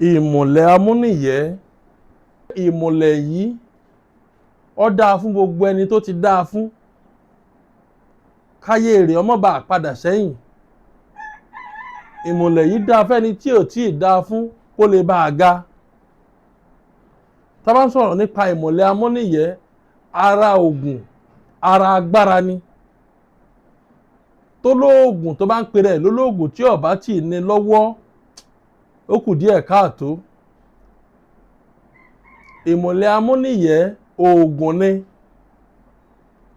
ìmùlẹ̀ amúnìyẹ́. Ìmùlẹ̀ yìí ó dáa fún gbogbo ẹni tó ti dáa fún, káyé rẹ̀ ọmọ bá padà sẹ́yìn. Ìmùlẹ̀ yìí dáa fẹ́ni tí ò tí ì dáa fún kó lè bá a ga. Tá bá ń sọ̀rọ̀ nípa ìmùlẹ̀ amúnìyẹ́, ara ògùn, ara agbára ni. Tó lóògùn tó bá ń pè rẹ̀ lólóògùn tí ó bá tì ní lọ́wọ́, ó kù díẹ̀ káàtó. Ìmùlẹ̀ amúnìyẹ́ oògùn ni,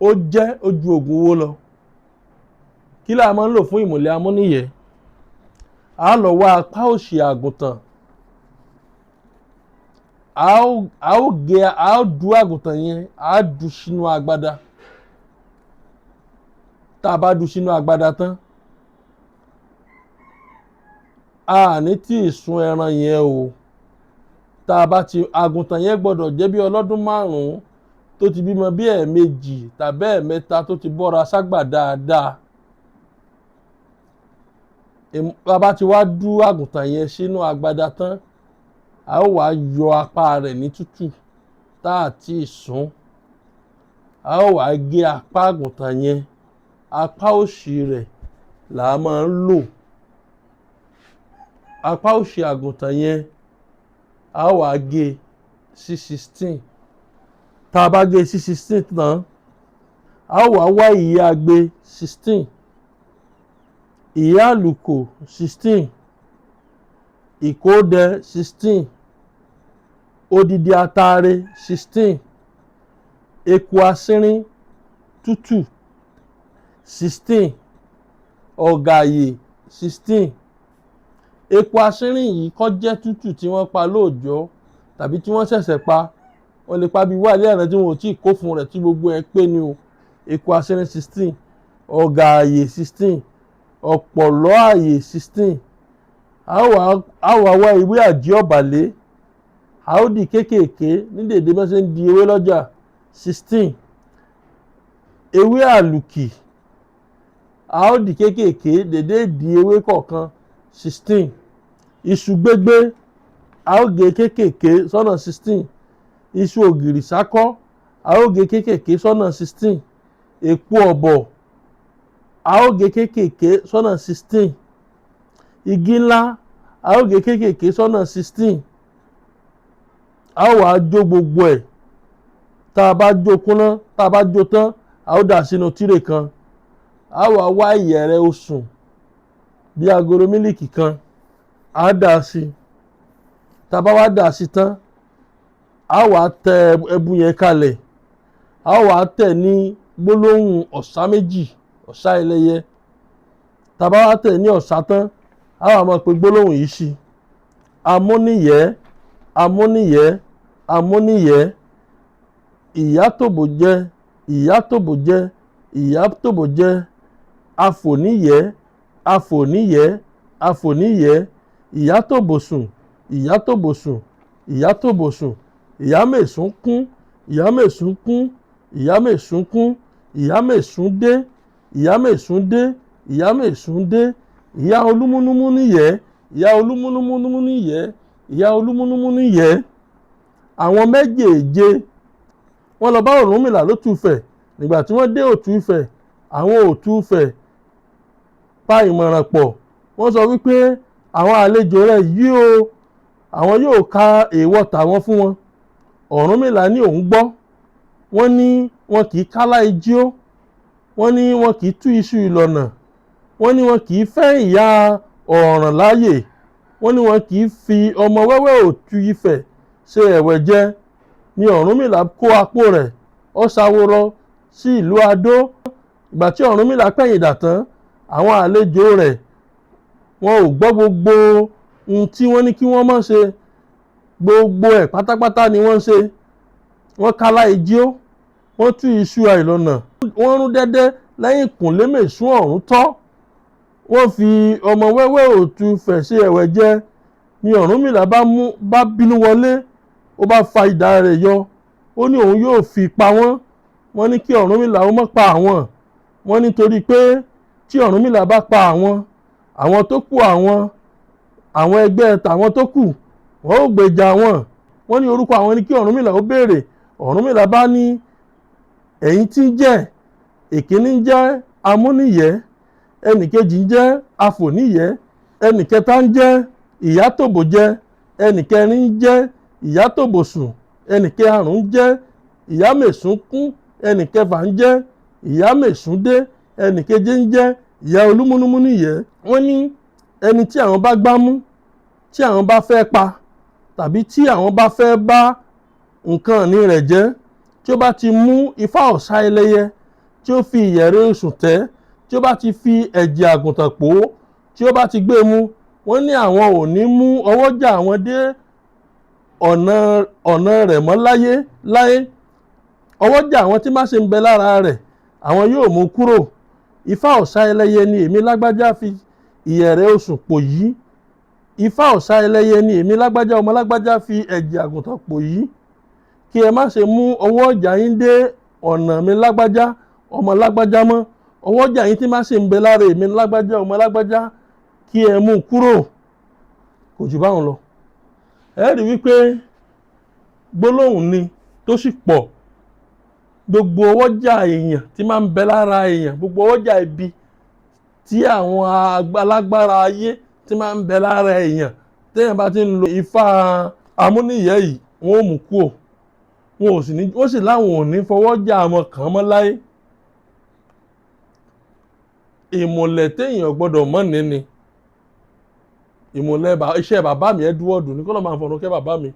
ó jẹ́ ojú oògùn owó lọ. Kí la máa ń lò fún ìmùlẹ̀ amúnìyẹ́? A lọ wá apá òsì àgùntàn, a ó du àgùntàn yẹn, a du sínú agbada. Tá a bá du sínú agbada tán, a ní tí ì sun ẹran yẹn o. Tá a bá ti, àgùntàn yẹn gbọ́dọ̀ jẹ́ bí ọlọ́dún 5 tó ti bímọ bí ẹ̀ẹ̀mejì tàbí ẹ̀ẹ̀mẹ́ta tó ti bọ́ra ságbà dáadáa. Tá a bá ti wá du àgùntàn yẹn sínú agbada tán, a ó wá yọ apá rẹ̀ ní tútù tá a ti sùn. A ó wá gé apá àgùntàn yẹn, apá òsì rẹ̀ là á máa ń lò. Apá òsì àgùntàn yẹn a ó wá gé sí 16. Tá a bá gé sí 16 tán, a ó wá ìyẹ́ agbe 16, ìyẹ́ àlùkò 16, ìkódẹ 16, odidi ataare 16, eku asínrín tútù 16, ọ̀gàyè 16. Eku asínrín yìí kó jẹ́ tútù tí wọ́n pa lóòjọ́ tàbí tí wọ́n ṣẹ̀ṣẹ̀ pa. Wọ́n lè pa bí wà lẹ́ẹ̀rẹ́ tí wọ́n ò tí ì kó fún rẹ̀ tí gbogbo ẹ pé ni o. Eku asínrín 16, ọ̀gàyè 16, ọ̀pọ̀lọ́ àyè 16. A ó wá ewé àjí ọ̀bàlé, a ó di kéékèèké ní dèdè bá ṣe ń di ewé lọ́jà 16. Ewé àlùkì, a ó di kéékèèké dèdè di ewé kọ̀ọ̀kan 16. Iṣu gbégbé, a ó gé kéékèèké sọ́nà 16. Iṣu ògìrì sákọ́, a ó gé kéékèèké sọ́nà 16. Èpo ọ̀bọ̀, a ó gé kéékèèké sọ́nà 16. Igi ńlá, a ó gé kéékèèké sọ́nà 16. A ó wá jó gbogbo ẹ̀. Tá a bá jó kúnná, tá a bá jó tán, a ó dà sínú tírè kan. A ó wá ìyẹ̀rẹ̀ osùn bí agolo mílìkì kan, a dà sí. Tá a bá wá dà sí tán, a wá tẹ ẹbu yẹn kalẹ̀. A wá tẹ̀ ní gbólóhùn ọ̀sá méjì, ọ̀sá ẹlẹ́yẹ. Tá a bá wá tẹ̀ ní ọ̀sá tán, a wá máa pe gbólóhùn yìí sí: amúnìyẹ́, amúnìyẹ́, amúnìyẹ́. Ìyá tòbò jẹ́, ìyá tòbò jẹ́, ìyá tòbò jẹ́. Afòníyẹ́, afòníyẹ́, afòníyẹ́. Ìyá tòbò sùn, ìyá tòbò sùn, ìyá tòbò sùn. Ìyá mèsùn kún, ìyá mèsùn kún, ìyá mèsùn kún. Ìyá mèsùn dé, ìyá mèsùn dé, ìyá mèsùn dé. Ìyá olúmúnúmú níyẹ́, ìyá olúmúnúmú níyẹ́, ìyá olúmúnúmú níyẹ́. Àwọn méjèèje wọ́n lọ bá Ọ̀rúnmìlà lótú Ifẹ̀. Nígbà tí wọ́n dé òtú Ifẹ̀, àwọn òtú Ifẹ̀ pa ìmọ̀ràn pọ̀. Wọ́n sọ wípé àwọn àlejò rẹ̀ yìí o, àwọn yóò ka èèwọ̀ tàwọn fún wọn. Ọ̀rúnmìlà ní òun gbọ́. Wọ́n ní wọn kì í kálá ijó, wọ́n ní wọn kì í tú iṣu ìlọ̀nà, wọ́n ní wọn kì í fẹ́ ìyá ọ̀ràn láyè, wọ́n ní wọn kì í fi ọmọ wẹ́wẹ́ òtú Ifẹ̀ ṣe ẹ̀wẹ̀ jẹ. Ni Ọ̀rúnmìlà kó apó rẹ̀, ó ṣàwòrọ̀ sí ìlú Adó. Ìgbà tí Ọ̀rúnmìlà pẹ̀yìn dà tán, àwọn àlejò rẹ̀ wọn ò gbọ́ gbogbo ohun tí wọ́n ní kí wọ́n má ṣe. Gbogbo ẹ̀ pátápátá ni wọ́n ṣe. Wọ́n kálá ijó, wọ́n tú iṣu àìlọ́nà, wọ́n rún dẹ́dẹ́ lẹ́yìn ìkùnlé mèsùn ọ̀rún tọ́. Wọ́n fi ọmọ wẹ́wẹ́ òtú Ifẹ̀ ṣe ẹ̀wẹ̀ jẹ. Ni Ọ̀rúnmìlà bá bínú wọlé, ó bá fa idà rẹ̀ yọ. Ó ní òun yóò fi pa wọ́n. Wọ́n ní kí Ọ̀rúnmìlà ó má pa àwọn. Wọ́n ní torí pé tí Ọ̀rúnmìlà bá pa àwọn tó kù, àwọn ẹgbẹ́ tàwọn tó kù, wọ́n ó gbèjà wọn. Wọ́n ní orúkọ àwọn ni kí Ọ̀rúnmìlà ó béèrè. Ọ̀rúnmìlà bá ní ẹ̀yin tí ń jẹ́, èkíní ń jẹ́ amúnìyẹ́, ẹnìkejì ń jẹ́ afòníyẹ́, ẹnìkẹta ń jẹ́ ìyátòbòjẹ, ẹnìkẹrin ń jẹ́ ìyátòbòsùn, ẹnìkẹrùn ń jẹ́ ìyámèsúnkún, ẹnìkẹfà ń jẹ́ ìyámèsúndé, ẹnìkeje ń jẹ́ ìyá olúmúnúmúnìyẹ́. Wọ́n ní ẹni tí àwọn bá gbámú, tí àwọn bá fẹ́ pa, tàbí tí àwọn bá fẹ́ bá nǹkan ìní rẹ̀ jẹ́, tí ó bá ti mú ifá ọ̀sá ẹlẹ́yẹ, tí ó fi ìyẹ̀rẹ̀ osùn tẹ́, tí ó bá ti fi ẹ̀jẹ̀ àgùntàn pò ó, tí ó bá ti gbé mu, wọ́n ní àwọn ò ní mú ọwọ́jà àwọn dé ọ̀nà rẹ̀ mọ́ láyé. Ọwọ́jà àwọn tí má ṣe ń bẹ lára rẹ̀, àwọn yóò mú kúrò. Ifá ọ̀sá ẹlẹ́yẹ ni èmi lágbájá fi ìyẹ̀rẹ̀ osùn pò yìí. Ifá ọ̀sá ẹlẹ́yẹ ni èmi lágbájá ọmọ lágbájá fi ẹ̀jẹ̀ àgùntàn pò yìí. Kí ẹ má ṣe mú ọwọ́jà yín dé ọ̀nà mi lágbájá ọmọ lágbájá mọ́. Ọwọ́jà yín tí má ṣe ń bẹ lára èmi lágbájá ọmọ lágbájá, kí ẹ mú kúrò. Kò jù báwọn lọ. Ẹ rí wípé gbólóhùn ni tó sì pọ̀. Gbogbo ọwọ́jà èèyàn tí máa ń bẹ lára èèyàn, gbogbo ọwọ́jà ibi tí àwọn alágbára ayé tí máa ń bẹ lára èèyàn, téèyàn bá ti ń lo ifá amúnìyẹ́ yìí, wọ́n ò mú kúrò. Wọ́n sì láwọn ò ní fọwọ́jà wọn kàn mọ́ láyé. Ìmùlẹ̀ téèyàn gbọ́dọ̀ mọ̀ ní ni. Ìmùlẹ̀ iṣẹ́ bàbá mi Edward ní kọ́lọ́ máa ń fọ̀rọ̀ kẹ́ bàbá mi.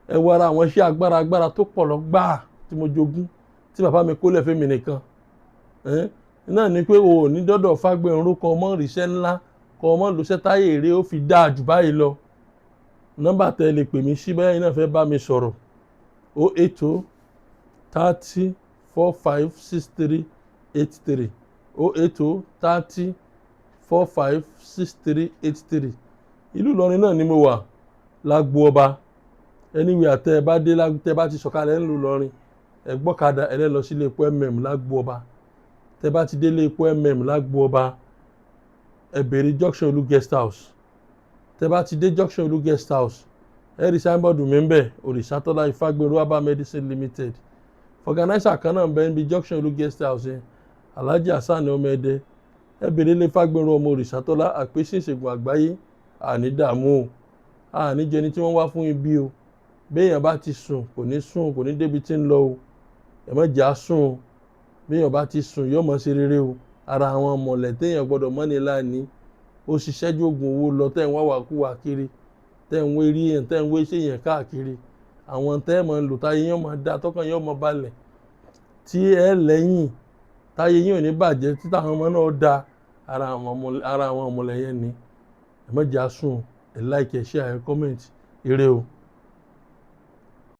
Ẹ wo ara àwọn iṣẹ́ agbára tó pọ̀ lọ gbáà tí mo jogún, tí bàbá mi kólẹ̀ fẹ́mi nìkan. Náà ni pé o ò ní dọ́dọ̀ Fágbénró kọ ọmọ ríṣẹ́ ńlá, kọ ọmọ lóṣẹ́ táyé èrè ó fi dáa jù báyìí lọ. Nọ́mbà tẹ́ lè pè mí sí bẹ́ẹ̀ yín náà fẹ́ bá mi sọ̀rọ̀ 080 30 45 63 83 080 30 45 63 83. Ìlú Ìlọrin náà ni mo wà, lágbo ọba. Anywhere tẹ́ ẹ bá dé, tẹ́ ẹ bá ti sọ̀kalẹ̀ ńlú Ìlọrin, ẹ gbọ́kadà ẹ lẹ́ lọ sí ilé epo lágbo ọba. Tẹ́ bá ti dé ilé epo lágbo ọba, ẹ bèrè junction Olú guest house. Tẹ́ bá ti dé junction Olú guest house, ẹ rí signboard mi ń bẹ̀, Òrìṣàtọ́lá Ifágbénró Herbal Medicine Limited. Organizer kan náà ń bẹ níbi junction Olú guest house yẹn, Alhaji Hasan Ọmọẹdẹ. Ẹ bèrè ilé Fágbénró ọmọ Òrìṣàtọ́lá, àpèsè ìṣègùn àgbáyé, àní dààmú o, àní jẹni tí wọ́n wá fún ibi o. Béèyàn bá ti sùn kò ní débi tí ń lọ o. Ẹ má jà sùn o. Béèyàn bá ti sùn yóò mọ̀ sí rere o. Ara àwọn mọ̀lẹ̀ téèyàn gbọ́dọ̀ mọ́ ní láàní. Ó ṣiṣẹ́ ju oògùn owó lọ, tẹ́ ń wá wàkúwà kiri, tẹ́ ń wé rí èèyàn, tẹ́ ń wé ṣé èèyàn káàkiri. Àwọn tẹ́ ẹ mọ̀ ń lò táyé yóò mọ̀ dá, tọ́kàn yóò mọ̀ balẹ̀. Tí ẹ lẹ́yìn táyé yóò ní bàjẹ́, tí táwọn ọmọ náà dá, ara àwọn mọ̀lẹ̀ yẹn ni. Ẹ má jà sùn, ẹ like, ẹ share, ẹ comment. Ire o.